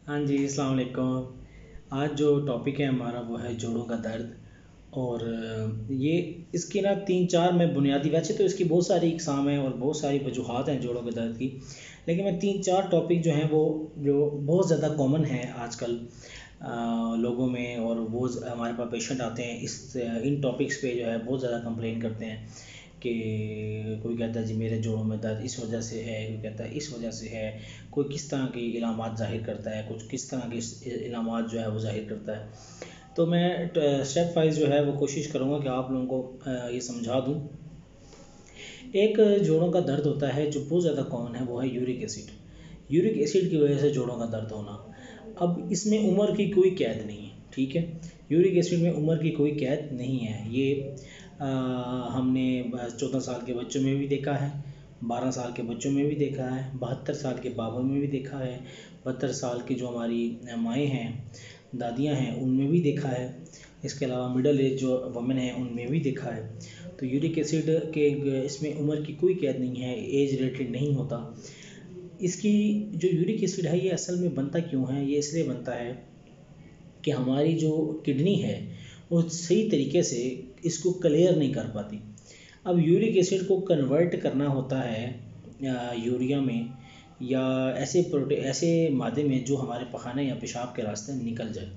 हाँ जी, अस्सलाम वालेकुम। आज जो टॉपिक है हमारा वो है जोड़ों का दर्द। और ये इसकी ना तीन चार मैं बुनियादी, वैसे तो इसकी बहुत सारी इकसाम हैं और बहुत सारी वजूहात हैं जोड़ों के दर्द की, लेकिन मैं तीन चार टॉपिक जो हैं वो जो बहुत ज़्यादा कॉमन है आजकल लोगों में, और वो हमारे पास पेशेंट आते हैं इस इन टॉपिक्स पे जो है बहुत ज़्यादा कंप्लेन करते हैं कि कोई कहता है जी मेरे जोड़ों में दर्द इस वजह से है, कोई कहता है इस वजह से है, कोई किस तरह की इलामात ज़ाहिर करता है, कुछ किस तरह के इलामात जो है वो ज़ाहिर करता है। तो मैं स्टेप वाइज जो है वो कोशिश करूँगा कि आप लोगों को ये समझा दूँ। एक जोड़ों का दर्द होता है जो बहुत ज़्यादा कॉमन है, वो है यूरिक एसिड। यूरिक एसिड की वजह से जोड़ों का दर्द होना। अब इसमें उम्र की कोई कैद नहीं है, ठीक है। यूरिक एसिड में उम्र की कोई कैद नहीं है। ये हमने 14 साल के बच्चों में भी देखा है, 12 साल के बच्चों में भी देखा है, 72 साल के बाबा में भी देखा है, 72 साल की जो हमारी माएँ हैं, दादियाँ हैं, उनमें भी देखा है। इसके अलावा मिडल एज जो वमेन हैं उनमें भी देखा है। तो यूरिक एसिड के इसमें उम्र की कोई कैद नहीं है, एज रिलेटेड नहीं होता। इसकी जो यूरिक एसिड है ये असल में बनता क्यों है? ये इसलिए बनता है कि हमारी जो किडनी है वो सही तरीके से इसको क्लियर नहीं कर पाती। अब यूरिक एसिड को कन्वर्ट करना होता है यूरिया में, या ऐसे मादे में जो हमारे पखाने या पेशाब के रास्ते में निकल जाए,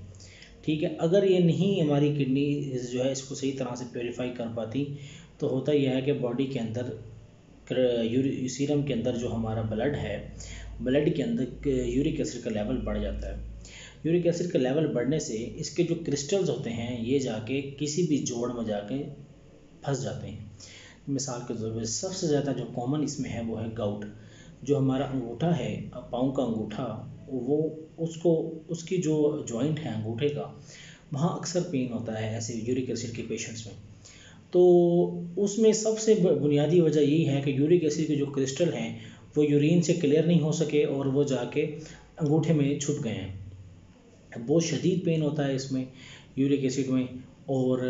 ठीक है। अगर ये नहीं हमारी किडनी जो है इसको सही तरह से प्योरीफाई कर पाती, तो होता यह है कि बॉडी के अंदर सीरम के अंदर जो हमारा ब्लड है, ब्लड के अंदर यूरिक एसिड का लेवल बढ़ जाता है। यूरिक एसिड का लेवल बढ़ने से इसके जो क्रिस्टल्स होते हैं ये जाके किसी भी जोड़ में जाके फंस जाते हैं। मिसाल के तौर पर सबसे ज़्यादा जो कॉमन इसमें है वो है गाउट। जो हमारा अंगूठा है, पाँव का अंगूठा, वो उसको उसकी जो जॉइंट है अंगूठे का, वहाँ अक्सर पेन होता है ऐसे यूरिक एसिड के पेशेंट्स में। तो उसमें सबसे बुनियादी वजह यही है कि यूरिक एसिड के जो क्रिस्टल हैं वो यूरिन से क्लियर नहीं हो सके और वो जाके अंगूठे में छुप गए हैं। बहुत शदीद पेन होता है इसमें यूरिक एसिड में, और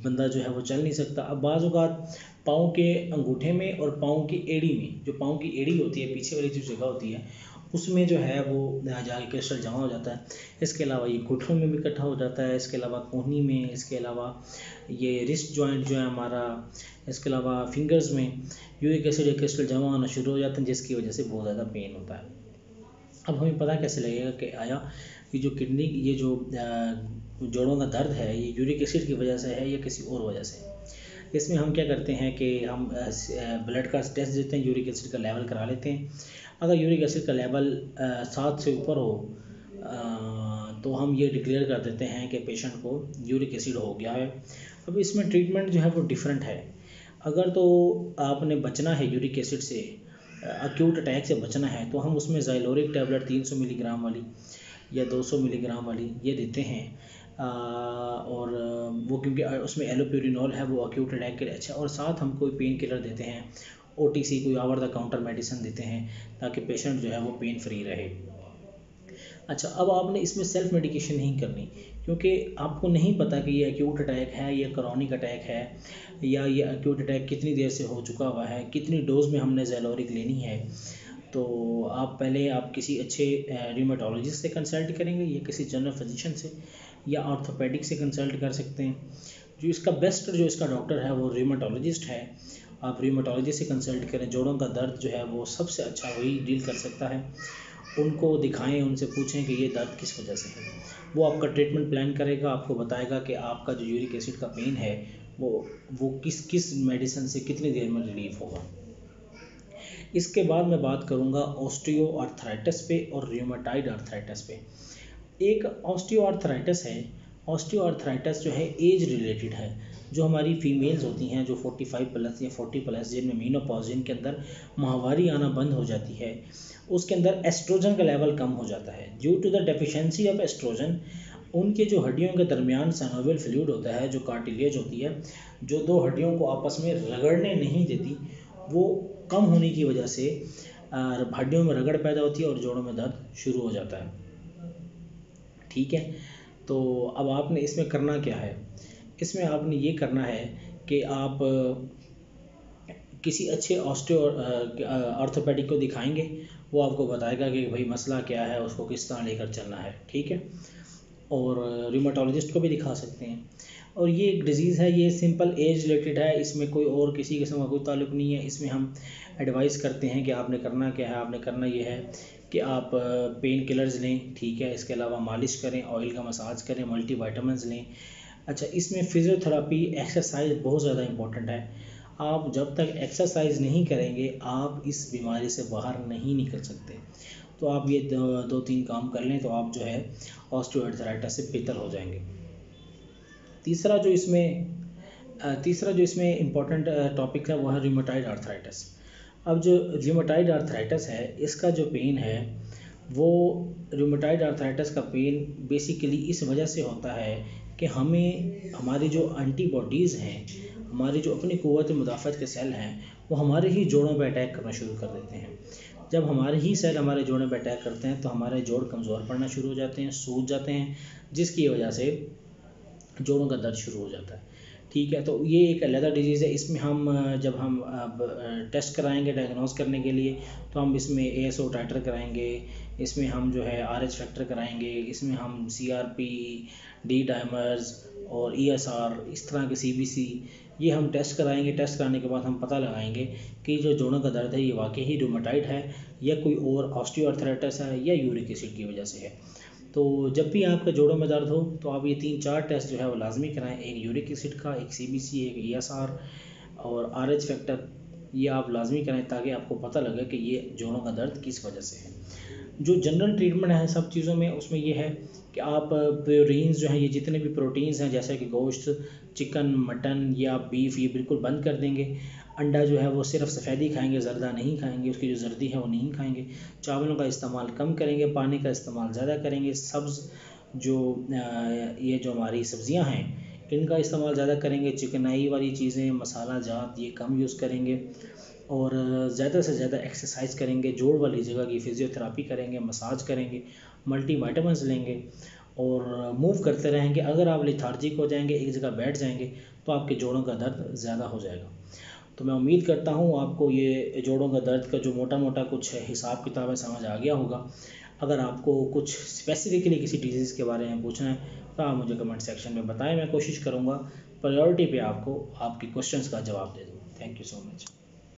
बंदा जो है वो चल नहीं सकता। अब बाज़ औक़ात पाँव के अंगूठे में और पाँव की एड़ी में, जो पाँव की एड़ी होती है पीछे वाली जो जगह होती है, उसमें जो है वो जाके क्रिस्टल जमा हो जाता है। इसके अलावा ये घुटनों में भी इकट्ठा हो जाता है, इसके अलावा कोहनी में, इसके अलावा ये रिस्ट जॉइंट जो है हमारा, इसके अलावा फिंगर्स में यूरिक एसिड या क्रिस्टल जमा होना शुरू हो जाते हैं, जिसकी वजह से बहुत ज़्यादा पेन होता है। अब हमें पता कैसे लगेगा कि आया ये जो किडनी, ये जो जोड़ों का दर्द है ये यूरिक एसिड की वजह से है या किसी और वजह से? इसमें हम क्या करते हैं कि हम ब्लड का टेस्ट देते हैं, यूरिक एसिड का लेवल करा लेते हैं। अगर यूरिक एसिड का लेवल 7 से ऊपर हो तो हम ये डिक्लेयर कर देते हैं कि पेशेंट को यूरिक एसिड हो गया है। अब इसमें ट्रीटमेंट जो है वो डिफरेंट है। अगर तो आपने बचना है यूरिक एसिड से, अक्यूट अटैक से बचना है, तो हम उसमें ज़ाइलोरिक टैबलेट 300 मिलीग्राम वाली या 200 मिलीग्राम वाली ये देते हैं। और वो क्योंकि उसमें एलोप्यूरिनॉल है, वो अक्यूट अटैक के लिए अच्छा, और साथ हम कोई पेन किलर देते हैं, ओटीसी कोई ओवर द काउंटर मेडिसिन देते हैं, ताकि पेशेंट जो है वो पेन फ्री रहे। अच्छा, अब आपने इसमें सेल्फ मेडिकेशन नहीं करनी, क्योंकि आपको नहीं पता कि ये एक्यूट अटैक है, ये क्रॉनिक अटैक है, या ये एक्यूट अटैक कितनी देर से हो चुका हुआ है, कितनी डोज में हमने ज़ैलोरिक लेनी है। तो आप किसी अच्छे र्यूमेटोलॉजिस्ट से कंसल्ट करेंगे या किसी जनरल फिजिशियन से या ऑर्थोपेडिक से कंसल्ट कर सकते हैं। जो इसका बेस्ट जो इसका डॉक्टर है वो र्यूमेटोलॉजिस्ट है। आप र्यूमेटोलॉजिस्ट से कंसल्ट करें, जोड़ों का दर्द जो है वो सबसे अच्छा वही डील कर सकता है। उनको दिखाएं, उनसे पूछें कि ये दर्द किस वजह से है। वो आपका ट्रीटमेंट प्लान करेगा, आपको बताएगा कि आपका जो यूरिक एसिड का पेन है वो किस किस मेडिसिन से कितनी देर में रिलीफ होगा। इसके बाद मैं बात करूंगा ऑस्टियो आर्थराइटिस पे और रियोमेटॉइड आर्थराइटिस पे। एक ऑस्टियो आर्थराइटिस है। ऑस्टियो आर्थराइटिस जो है एज रिलेटेड है। जो हमारी फीमेल्स होती हैं जो 45 प्लस या 40 प्लस, जिनमें मीनोपॉज, जिनके अंदर माहवारी आना बंद हो जाती है, उसके अंदर एस्ट्रोजन का लेवल कम हो जाता है। Due to the deficiency of oestrogen, उनके जो हड्डियों के दरमियान साइनोवियल फ्लूइड होता है, जो कार्टिलेज होती है, जो दो हड्डियों को आपस में रगड़ने नहीं देती, वो कम होने की वजह से हड्डियों में रगड़ पैदा होती है और जोड़ों में दर्द शुरू हो जाता है। ठीक है। तो अब आपने इसमें करना क्या है? इसमें आपने ये करना है कि आप किसी अच्छे ऑर्थोपेडिक को दिखाएंगे। वो आपको बताएगा कि भाई मसला क्या है, उसको किस तरह लेकर चलना है, ठीक है। और रूमेटोलॉजिस्ट को भी दिखा सकते हैं। और ये एक डिज़ीज़ है, ये सिंपल एज रिलेटेड है, इसमें कोई और किसी किस्म का कोई ताल्लुक़ नहीं है। इसमें हम एडवाइस करते हैं कि आपने करना क्या है, आपने करना ये है कि आप पेन किलर्स लें, ठीक है। इसके अलावा मालिश करें, ऑयल का मसाज करें, मल्टी वाइटामिन्स लें। अच्छा, इसमें फ़िज़ियोथेरेपी, एक्सरसाइज बहुत ज़्यादा इंपॉर्टेंट है। आप जब तक एक्सरसाइज नहीं करेंगे आप इस बीमारी से बाहर नहीं निकल सकते। तो आप ये दो तीन काम कर लें तो आप जो है ऑस्टियोआर्थराइटिस से बेहतर हो जाएंगे। तीसरा जो इसमें इम्पोर्टेंट टॉपिक है वो है रूमेटॉइड आर्थराइटिस। अब जो रूमेटॉइड आर्थराइटिस है, इसका जो पेन है वो, रूमेटॉइड आर्थराइटिस का पेन बेसिकली इस वजह से होता है कि हमें हमारी जो एंटीबॉडीज़ हैं, हमारी जो अपनी क़ुव्वत मुदाफ़अत के सेल हैं, वो हमारे ही जोड़ों पर अटैक करना शुरू कर देते हैं। जब हमारे ही सेल हमारे जोड़ों पर अटैक करते हैं तो हमारे जोड़ कमज़ोर पड़ना शुरू हो जाते हैं, सूज जाते हैं, जिसकी वजह से जोड़ों का दर्द शुरू हो जाता है, ठीक है। तो ये एक अलग डिजीज़ है। इसमें हम जब हम अब टेस्ट कराएंगे डायग्नोस करने के लिए तो हम इसमें ASO टाइटर कराएंगे, इसमें हम जो है RH फैक्टर कराएंगे, इसमें हम CRP, D डाइमर्स और ESR, इस तरह के CBC, ये हम टेस्ट कराएंगे। टेस्ट कराने के बाद हम पता लगाएंगे कि जो जोड़ों का दर्द है ये वाकई ही रूमेटॉइड है या कोई और ऑस्टियोआर्थराइटिस है या यूरिक एसिड की वजह से है। तो जब भी आपके जोड़ों में दर्द हो तो आप ये 3-4 टेस्ट जो है वो लाजमी कराएं, एक यूरिक एसिड का, एक CBC, एक ESR और RH फैक्टर, ये आप लाजमी कराएं ताकि आपको पता लगे कि ये जोड़ों का दर्द किस वजह से है। जो जनरल ट्रीटमेंट है सब चीज़ों में, उसमें ये है कि आप प्रोटीन्स जो हैं, ये जितने भी प्रोटीन्स हैं जैसे कि गोश्त, चिकन, मटन या बीफ, ये बिल्कुल बंद कर देंगे। अंडा जो है वो सिर्फ सफ़ेदी खाएंगे, ज़र्दा नहीं खाएंगे, उसकी जो जर्दी है वो नहीं खाएंगे। चावलों का इस्तेमाल कम करेंगे, पानी का इस्तेमाल ज़्यादा करेंगे। सब्ज़ जो ये जो हमारी सब्ज़ियां हैं इनका इस्तेमाल ज़्यादा करेंगे। चिकनाई वाली चीज़ें, मसाला जात, ये कम यूज़ करेंगे। और ज़्यादा से ज़्यादा एक्सरसाइज करेंगे, जोड़ वाली जगह की फ़िज़ियोथेरेपी करेंगे, मसाज करेंगे, मल्टी वाइटामिन्स लेंगे और मूव करते रहेंगे। अगर आप लेथार्जिक हो जाएंगे, एक जगह बैठ जाएंगे, तो आपके जोड़ों का दर्द ज़्यादा हो जाएगा। तो मैं उम्मीद करता हूँ आपको ये जोड़ों का दर्द का जो मोटा मोटा कुछ हिसाब किताब है समझ आ गया होगा। अगर आपको कुछ स्पेसिफिकली किसी डिजीज़ के बारे में पूछना है तो आप मुझे कमेंट सेक्शन में बताएं, मैं कोशिश करूँगा प्रायोरिटी पे आपको आपके क्वेश्चंस का जवाब दे दूँ। Thank you so much.